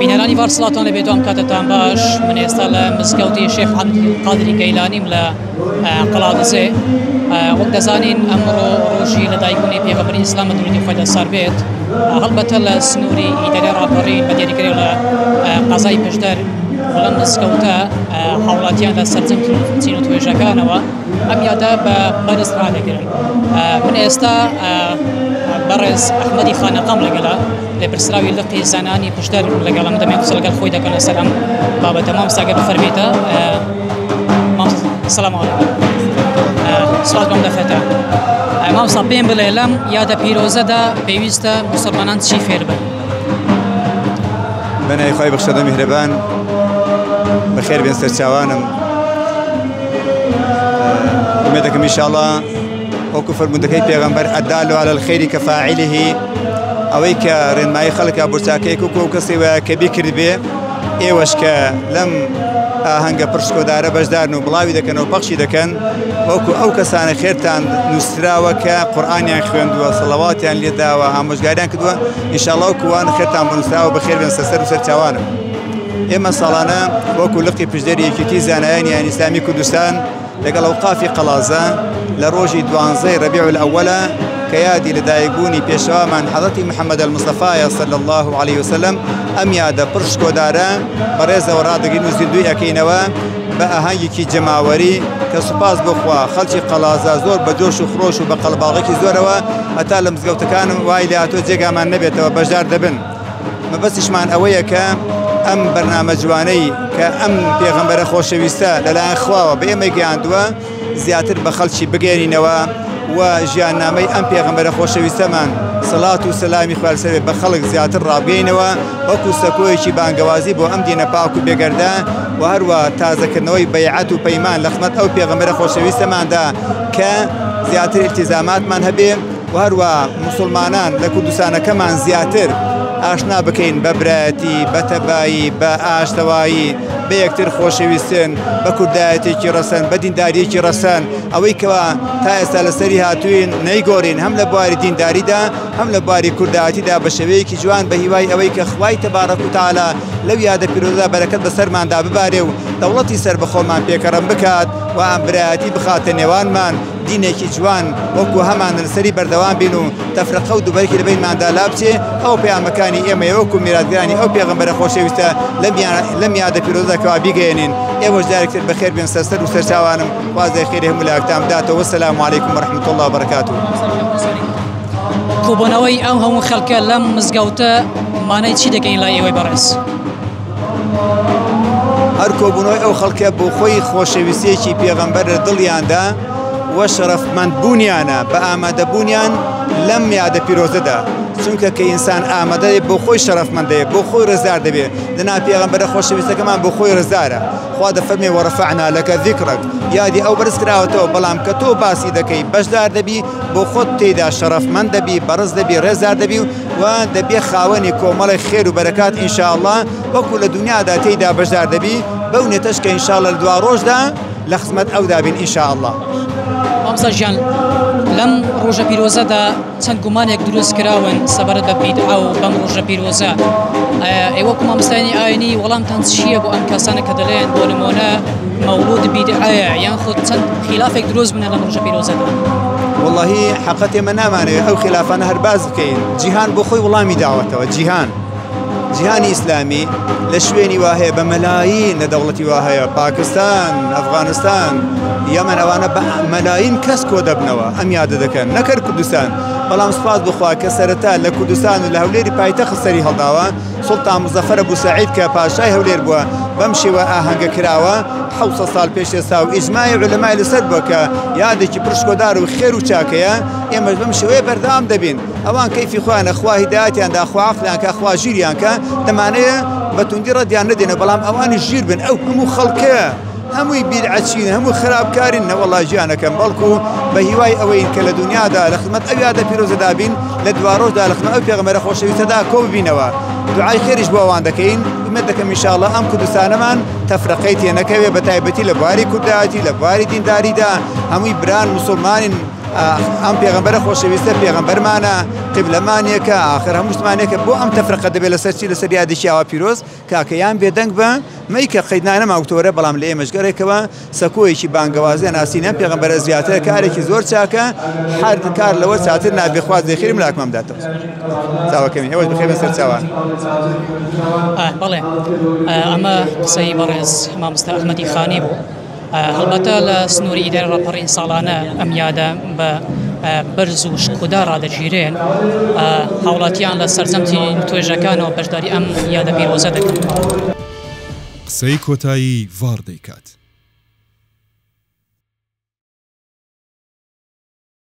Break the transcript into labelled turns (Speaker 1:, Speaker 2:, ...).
Speaker 1: بینەرانی ڤارسڵاتان لەبێت و ئەم کاتتان باش. من ئێستا لە مزگەوتی شێخ قادری گەیلانیم لە قەڵادزێ. وەک دەزانین ئەمڕۆ ڕۆژی لەدایکبوونی پێغەمبەری ئیسلام دروێتی خۆی لەسەر بێت. هەڵبەتە لە سنووری ئیدارەی ڕاپەڕین بە دیاریکراوی لە قەزای پشدەر لەم مزگەوتە هاوڵاتیان لە سەرجەم چین و توێژەکانەوە ئەم یادە بە بەرز ڕادەگرن. من ئێستا بەڕێز ئەحمەدی خانەقام لەگەڵا لێپرسراوی لقی زانانی پشدەر لەگەڵم دەمێت قسە لەگەڵ خۆی دەکەن لەسەر ئەم بابەتە. مامۆستاگەر بفەرمێتە. سەلام عەلەیکم. سوال بۆم دەفێتە. مامۆستا پێم بڵێ لەم یادە پیرۆزەدا پێویستە موسڵمانان چی فێر بن؟
Speaker 2: بەنای خۆی بەخشەدە میهرەبان بەخێر بێن سەرچاوانم. ئومێدەکەم ئینشاءڵڵا وەکو فەرموودەکەی پێغەمبەر ئەدال عەلە الخەیری کەفاعیلیه، ئەوەی کە ڕێنمایی خەڵکا بورچاکەیەک وەکو ئەو کەسێ وایە کە بیکرد بێ، ئێوەش کە لەم ئاهەنگە پرسکۆدارە بەشدارن و بڵاوی دەکەن و پەخشی دەکەن، وەکو ئەو کەسانە خێرتان نووسراوە کە قورئانیان خوێندووە، سەڵەواتیان لێداوە، ئامۆژگاریان کردووە. ئینشاءڵڵا وەکووان خێرتان بنووسراوە بەخێر بێن سەر و سەرچاوانم. ئێمە ساڵانە وەکو لقی پشدەری یەکێتی زانایانی ئیسلامی کوردستان لەگەڵ ئەوقافی قەڵازە لە ڕۆژی 12 ڕەبیع الأوەلە کە یادی لەدایکبوونی پێشەوامان حەزەتی محەممەد المستەفایە صلی الله عليه وسلم ئەم یادە پرشکۆدارە بەڕێزەوە ڕادەگرین و زیندوی ئەکەینەوە بە ئاهەنگێکی جەماوەری کە سوپاس بخوا خەڵکی قەڵازە زۆر بە جۆش و خڕۆش و بە قەڵباڵێکی زۆرەوە هەتا لە مزگەوتەکانم وای لە هاتۆ جێگامان نەبێتەوە بەشدار دەبن. مەبەستیشمان ئەوەیە کە ئەم بەرنامە جوانەی کە ئەم پێغەمبەرە خۆشەویستە لەلایەن خواوە بە ئێمە گەیاندووە زیاتر بە خەڵکی بگەێنینەوە و ژیاننامەی ئەم پێغەمبەرە خۆشەویستەمان سەڵات و سەلامی خوا لەسەر بێت بە خەڵک زیاتر ڕابگەینەوە وەکو سەکۆیەکی بانگەوازی بۆ ئەم دینە پاک و بێگەردە و هەروە تازەکردنەوەی بەیعەت و پەیمان لە خزمەت ئەو پێغەمبەرە خۆشەویستەماندا کە زیاتر التیزاماتمان هەبێ و هەروە موسڵمانان لە کوردستانەکەمان زیاتر ئاشنا بکەین بە برایەتی، بە تەبایی، بە ئاشتەوایی، بە یەکتر خۆشەویستن، بە کوردایەتێکی ڕەسەن، بە دینداریەکی ڕەسەن. ئەوەی کەوا تا ئێستا لەسەری هاتووین نەیگۆڕین هەم لە بواری دینداریدا هەم لە بواری کوردایەتیدا بە شێوەیەکی جوان بە هیوای ئەوەی کە خوای تەبارەک و تەعالا لەو یادە پیرۆزەدا بەرەکەت بەسەرماندا ببارێ و دەوڵەتی سەر بەخۆمان پێکەڕەم بکات و ئەم برایەتی بخاتە نێوانمان، دینێکی جوان وەکو هەمان لەسەری بەردەوام بین و تەفرەقە و دووبەرێکی لە بینماندا لابچێ. ئەو پەیامەکانی ئێمە وەکو میراتگرانی ئەو پێغەمبەرە خۆشەویستە لەم یادە پیرۆزەکەوا بیگەێنین. ئێوەش جارێکتر بەخێر بێن سەر و سەرچاوانم، خوازای خێری هەموو لاکتان بداتەوە. وەسەلام عەلەیکم وەرەحمەتوڵڵاهی وبەرەکاتوه.
Speaker 1: کۆبوونەوەی ئەو هەموو خەڵکە لەم مزگەوتە مانای چی دەکەین لای ئێوەی بەڕێز؟
Speaker 2: هەر کۆبوونەوەی ئەو خەڵکە بۆ خۆی خۆشەویستیەکی پێغەمبەر لە دڵیاندا و شەرەفمەندبوونیانە بە ئامادەبوونیان لەم یادە پیرۆزەدا، چونکە کە ئینسان ئامادەیە بۆ خۆی شەرەفمەندەیە، بۆ خۆی ڕزگار دەبێت. دنا پێغەمبەرە خۆشەویستەکەمان بۆ خۆی ڕزگارە. خوا دەفەرمێ وەڕەفەعنا لەکە ذیکرەک، یادی ئەو بەرز کراوەتەوە، بەڵام کە تۆ باسی دەکەی بەشدار دەبی، بۆ خۆت تێیدا شەرەفمەند دەبی، بەڕز دەبی، ڕێزدار دەبی و دەبێ خاوەنی کۆمەڵی خێر و بەرەکات ئینشاءڵڵا وەکو لە دنیادا تێیدا بەشدار دەبی. بەو نێتەش کە ئینشاءڵڵا لە دوا ڕۆژدا لە خزمەت ئەودا بین ئینشاءڵڵا.
Speaker 1: مامۆستا ژیان لەم ڕۆژە پیرۆزەدا چەند گومانێک دروست کراون سەبارەت بە بیدعە و بەم ڕۆژە پیرۆزە. ئێوەکو مامۆستایانی ئاینی وەڵامتان چییە بۆ ئەم کەسانە کە دەڵێن بۆ نمونە مەولود بیدعەیە یان خۆ چەند خلافێک دروست بنە لەم ڕۆژە پیرۆزەدا؟
Speaker 2: واللهی حەقەت ئێمە نامانەوێت ئەو خلافانە هەر باز بکەین. جیهان بۆ خۆی وەڵامی داوەتەوە. جیهانی ئیسلامی لە شوێنی واهەیە بە مەلاین لە دەوڵەتی واهەیە، پاکستان، ئەفغانستان، یەمەن، ئەوانە بە مەلاین کەس کۆ دەبنەوە ئەم یادە دەکەن، نەکرد کوردستان. بەڵام سوپاس بخوا کە سەرەتا لە کوردستان و لە هەولێری پایتەخت سەری هەڵداوە. سوڵتان مزەفەر بوسەعید کە پاشای هەولێر بووە بەم شێوە ئاهەنگە کراوە 700 ساڵ پێش ئێستا و ئیجماعی عولەمای لەسەر بووە کە یادێکی پرشکۆدار و خێر و چاکەیە. ئێمەش بەم شێوەیە بەردەوام دەبین. ئەوان کەیفی خۆیانە، خوا هیدایەتیاندا، خوا عەقلیان کە، خوا ژیریان کە، دەمانەیە بە توندی ڕەدیان نەدێنە، بەڵام ئەوانی ژیر بن. ئەو هەموو خەڵکە هەمووی بیدعەچین، هەموو خراپکارین، نەوەڵڵا ژیانەکەم، بەڵکو بە هیوای ئەوەی کە لە دنیادا لە خزمەت ئەو یادە پیرۆزەدا بین، لە دوا ڕۆژدا لە خزمەت ئەو پێغەمبەرە خۆشەویستەدا کۆ ببینەوە. دوعای خێریش بۆ ئەوان دەکەین. ئومێد دەکەم ئینشاءڵڵا ئەم کوردستانەمان تەفرەقەی تێ نەکەوێ، بە تایبەتی لە بواری کوردایەتی، لە بواری دینداریدا هەمووی بران موسڵمانین ئەم پێغەمبەرە خۆشەویستە پێغەمبەرمانە قیبلەمانێکە ئاخر هەمووشتمانێکە بۆ ئەم تەفرقە دەبێت لەسەر چی لەسەر یادێکیاوە پیرۆز کاکەیان بێدەنگ بە مەیکە قەیدنانە ماوتۆرە بەڵام لە ئێمەشگەڕێکەوە سەکۆیەکی بانگەوازیە ناسینە پێغەمبەرە زیاتر کارێکی زۆر چاکە هەر کار لەوە چاتر نابێخواز دەخیر ملاکمەم داتەوە چاوەکەمی ئێوەش بخێنە سەر چاوان
Speaker 1: بەڵێ ئەمە قسەی بەڕێز مامۆستا ئەحمەدی خانی بوو هەڵبەتە لە سنووری ئیدارە ڕاپەڕین ساڵانە ئەم یادە بە بەرز و شکودا ڕادەگیرێن هاوڵاتیان لە سەرجەمتی توێژەکانەوە بەشداری ئەم یادە پیرۆزە دەکەن
Speaker 3: قسەی کۆتایی ڤار دەیکات.